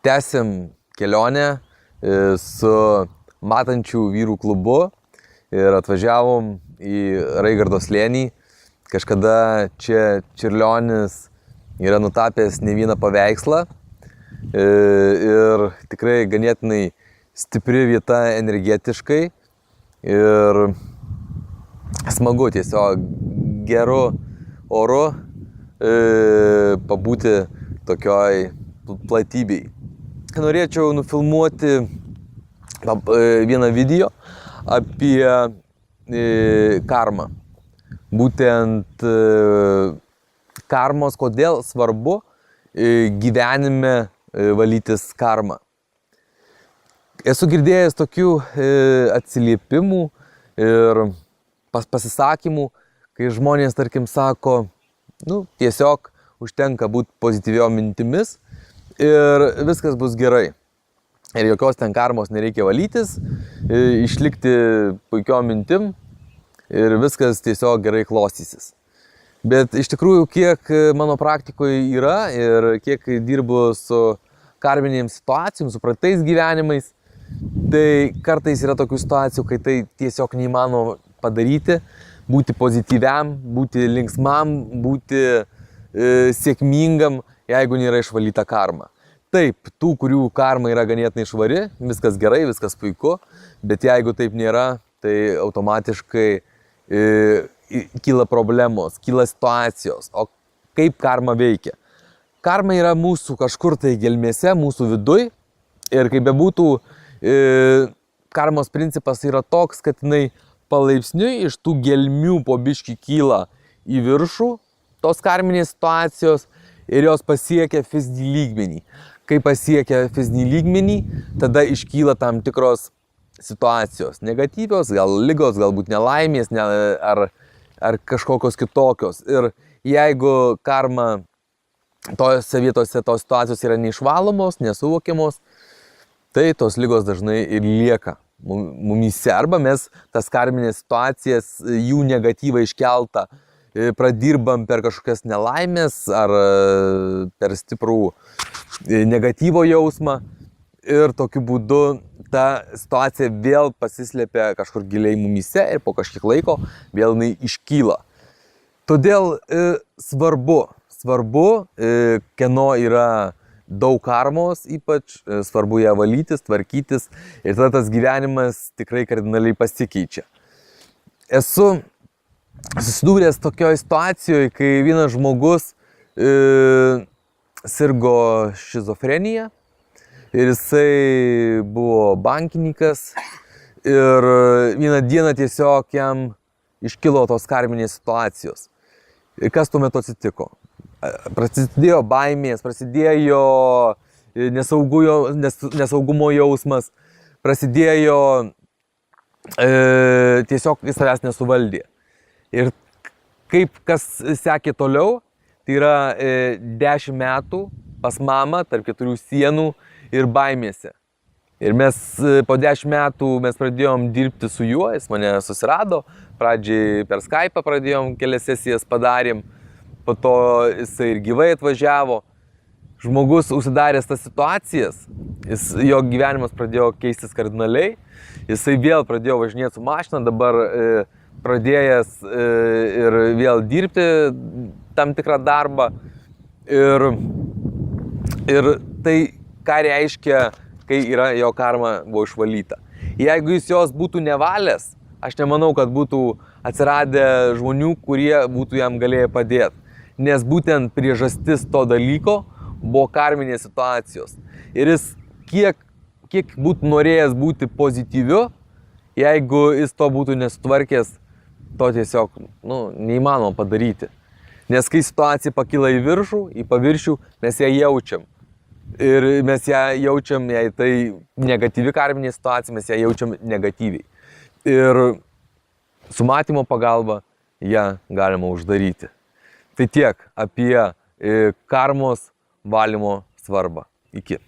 Tęsiam kelionę su matančių vyrų klubu ir atvažiavom į Raigardo slėnį. Kažkada čia Čiurlionis yra nutapęs ne vieną paveikslą ir tikrai ganėtinai stipri vieta energetiškai ir smagu tiesiog geru oru pabūti tokioj platybei. Norėčiau nufilmuoti vieną video apie karmą. Būtent karmos, kodėl svarbu gyvenime valytis karmą. Esu girdėjęs tokių atsiliepimų ir pasisakymų, kai žmonės, tarkim, sako, tiesiog užtenka būti pozityviom mintimis ir viskas bus gerai. Ir jokios ten karmos nereikia valytis, išlikti puikiom mintim ir viskas tiesiog gerai klostysis. Bet iš tikrųjų, kiek mano praktikoje yra ir kiek dirbu su karminėm situacijom, su praeitais gyvenimais, tai kartais yra tokių situacijų, kai tai tiesiog neįmanoma padaryti, būti pozityviam, būti linksmam, būti sėkmingam, jeigu nėra išvalyta karma. Taip, tų, kurių karma yra ganėtinai švari, viskas gerai, viskas puiku, bet jeigu taip nėra, tai automatiškai kyla problemos, kyla situacijos. O kaip karma veikia? Karma yra mūsų kažkur tai gelmėse, mūsų viduj ir kaip bebūtų, karmos principas yra toks, kad jinai palaipsniui iš tų gelmių po biškį kyla į viršų, tos karminės situacijos ir jos pasiekia fizinį lygmenį. Kai pasiekia fizinį lygmenį, tada iškyla tam tikros situacijos. Negatyvios, gal ligos, galbūt nelaimės ar kažkokios kitokios. Ir jeigu karma tose vietose, tos situacijos yra neišvalomos, nesuvokiamos, tai tos ligos dažnai ir lieka mumyse. Arba mes tas karminės situacijas, jų negatyvą iškeltą, pradirbam per kažkokias nelaimės ar per stiprų negatyvo jausmą ir tokiu būdu ta situacija vėl pasislėpia kažkur giliai mumyse ir po kažkiek laiko vėl jinai iškyla. Todėl svarbu, kieno yra daug karmos, ypač svarbu ją valytis, tvarkytis ir tada tas gyvenimas tikrai kardinaliai pasikeičia. Esu susidūręs tokioje situacijoje, kai vienas žmogus sirgo šizofrenija ir jisai buvo bankininkas ir vieną dieną tiesiog jam iškilo tos karminės situacijos. Ir kas tuo metu atsitiko? Prasidėjo baimės, prasidėjo nesaugumo jausmas, prasidėjo tiesiog jis savęs nesuvaldė. Ir kaip kas sekė toliau, tai yra 10 metų pas mamą tarp 4 sienų ir baimėse. Ir mes po 10 metų mes pradėjom dirbti su juo, jis mane susirado, pradžiai per Skype'ą pradėjom, kelias sesijas padarėm, po to jisai ir gyvai atvažiavo. Žmogus užsidaręs tas situacijas, jo gyvenimas pradėjo keistis kardinaliai, jisai vėl pradėjo važinėti su mašina, dabar pradėjęs ir vėl dirbti tam tikrą darbą. Ir tai, ką reiškia, kai yra jo karma buvo išvalyta. Jeigu jis jos būtų nevalęs, aš nemanau, kad būtų atsiradę žmonių, kurie būtų jam galėję padėti. Nes būtent priežastis to dalyko buvo karminės situacijos. Ir jis kiek būtų norėjęs būti pozityviu, jeigu jis to būtų nesutvarkęs, to tiesiog neįmanoma padaryti. Nes kai situacija pakyla į viršų, į paviršių, mes ją jaučiam. Ir mes ją jaučiam, jei tai negatyvi karminė situacija, mes ją jaučiam negatyviai. Ir su matymo pagalba ją galima uždaryti. Tai tiek apie karmos valymo svarbą. Iki.